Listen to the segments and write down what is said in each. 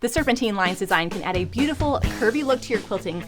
The Serpentine Lines design can add a beautiful, curvy look to your quilting,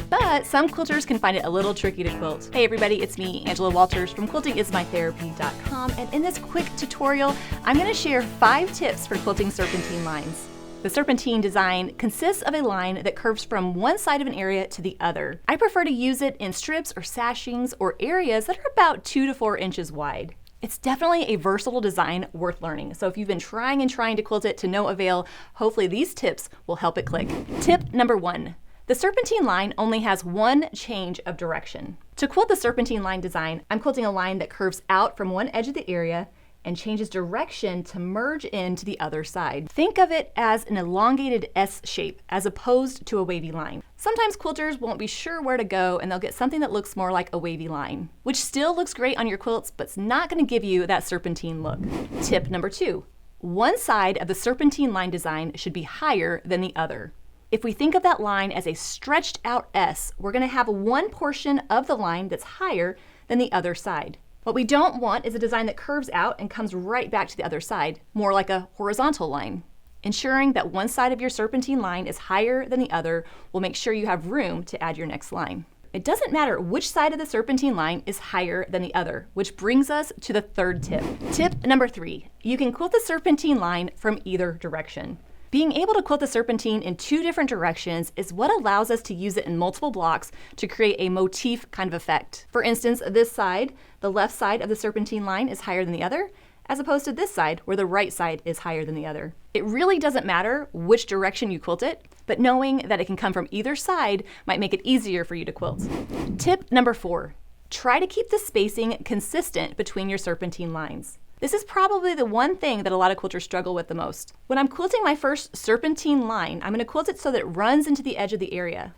but some quilters can find it a little tricky to quilt. Hey everybody, it's me, Angela Walters from quiltingismytherapy.com, and in this quick tutorial, I'm going to share 5 tips for quilting serpentine lines. The serpentine design consists of a line that curves from one side of an area to the other. I prefer to use it in strips or sashings or areas that are about 2 to 4 inches wide. It's definitely a versatile design worth learning. So if you've been trying to quilt it to no avail, hopefully these tips will help it click. Tip number 1. The serpentine line only has one change of direction. To quilt the serpentine line design, I'm quilting a line that curves out from one edge of the area and changes direction to merge into the other side. Think of it as an elongated S shape as opposed to a wavy line. Sometimes quilters won't be sure where to go and they'll get something that looks more like a wavy line, which still looks great on your quilts, but it's not going to give you that serpentine look. Tip number 2. One side of the serpentine line design should be higher than the other. If we think of that line as a stretched out S, we're going to have one portion of the line that's higher than the other side. What we don't want is a design that curves out and comes right back to the other side, more like a horizontal line. Ensuring that one side of your serpentine line is higher than the other will make sure you have room to add your next line. It doesn't matter which side of the serpentine line is higher than the other, which brings us to the 3rd tip. Tip number 3, you can quilt the serpentine line from either direction. Being able to quilt the serpentine in 2 different directions is what allows us to use it in multiple blocks to create a motif kind of effect. For instance, this side, the left side of the serpentine line is higher than the other, as opposed to this side where the right side is higher than the other. It really doesn't matter which direction you quilt it, but knowing that it can come from either side might make it easier for you to quilt. Tip number 4, try to keep the spacing consistent between your serpentine lines. This is probably the one thing that a lot of quilters struggle with the most. When I'm quilting my first serpentine line, I'm going to quilt it so that it runs into the edge of the area.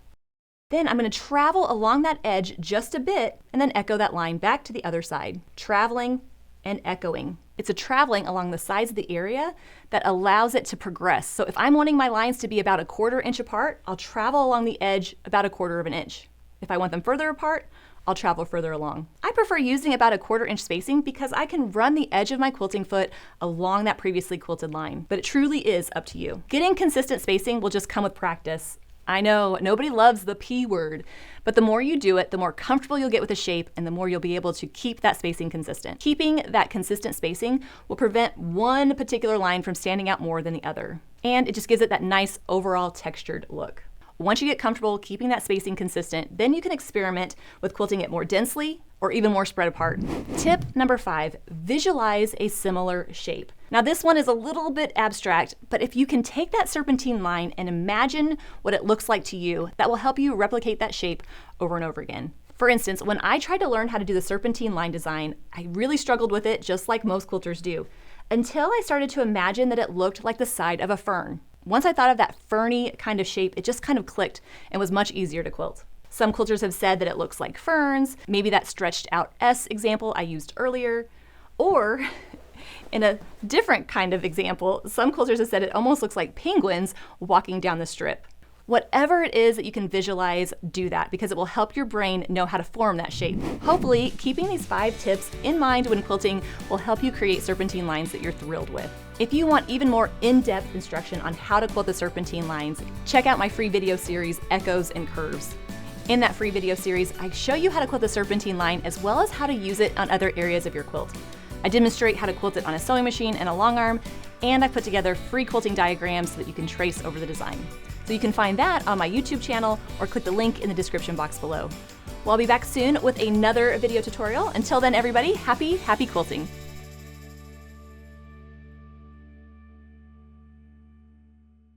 Then I'm going to travel along that edge just a bit and then echo that line back to the other side. Traveling and echoing. It's a traveling along the sides of the area that allows it to progress. So if I'm wanting my lines to be about 1/4 inch apart, I'll travel along the edge about 1/4 inch. If I want them further apart, I'll travel further along. I prefer using about 1/4 inch spacing because I can run the edge of my quilting foot along that previously quilted line, but it truly is up to you. Getting consistent spacing will just come with practice. I know, nobody loves the P word, but the more you do it, the more comfortable you'll get with the shape and the more you'll be able to keep that spacing consistent. Keeping that consistent spacing will prevent one particular line from standing out more than the other, and it just gives it that nice overall textured look. Once you get comfortable keeping that spacing consistent, then you can experiment with quilting it more densely or even more spread apart. Tip number 5, visualize a similar shape. Now this one is a little bit abstract, but if you can take that serpentine line and imagine what it looks like to you, that will help you replicate that shape over and over again. For instance, when I tried to learn how to do the serpentine line design, I really struggled with it just like most quilters do, until I started to imagine that it looked like the side of a fern. Once I thought of that ferny kind of shape, it just kind of clicked and was much easier to quilt. Some quilters have said that it looks like ferns, maybe that stretched out S example I used earlier, or in a different kind of example, some quilters have said it almost looks like penguins walking down the strip. Whatever it is that you can visualize, do that because it will help your brain know how to form that shape. Hopefully, keeping these 5 tips in mind when quilting will help you create serpentine lines that you're thrilled with. If you want even more in-depth instruction on how to quilt the serpentine lines, check out my free video series, Echoes and Curves. In that free video series, I show you how to quilt the serpentine line as well as how to use it on other areas of your quilt. I demonstrate how to quilt it on a sewing machine and a long arm, and I put together free quilting diagrams so that you can trace over the design. So you can find that on my YouTube channel or click the link in the description box below. Well, I'll be back soon with another video tutorial. Until then, everybody, happy quilting.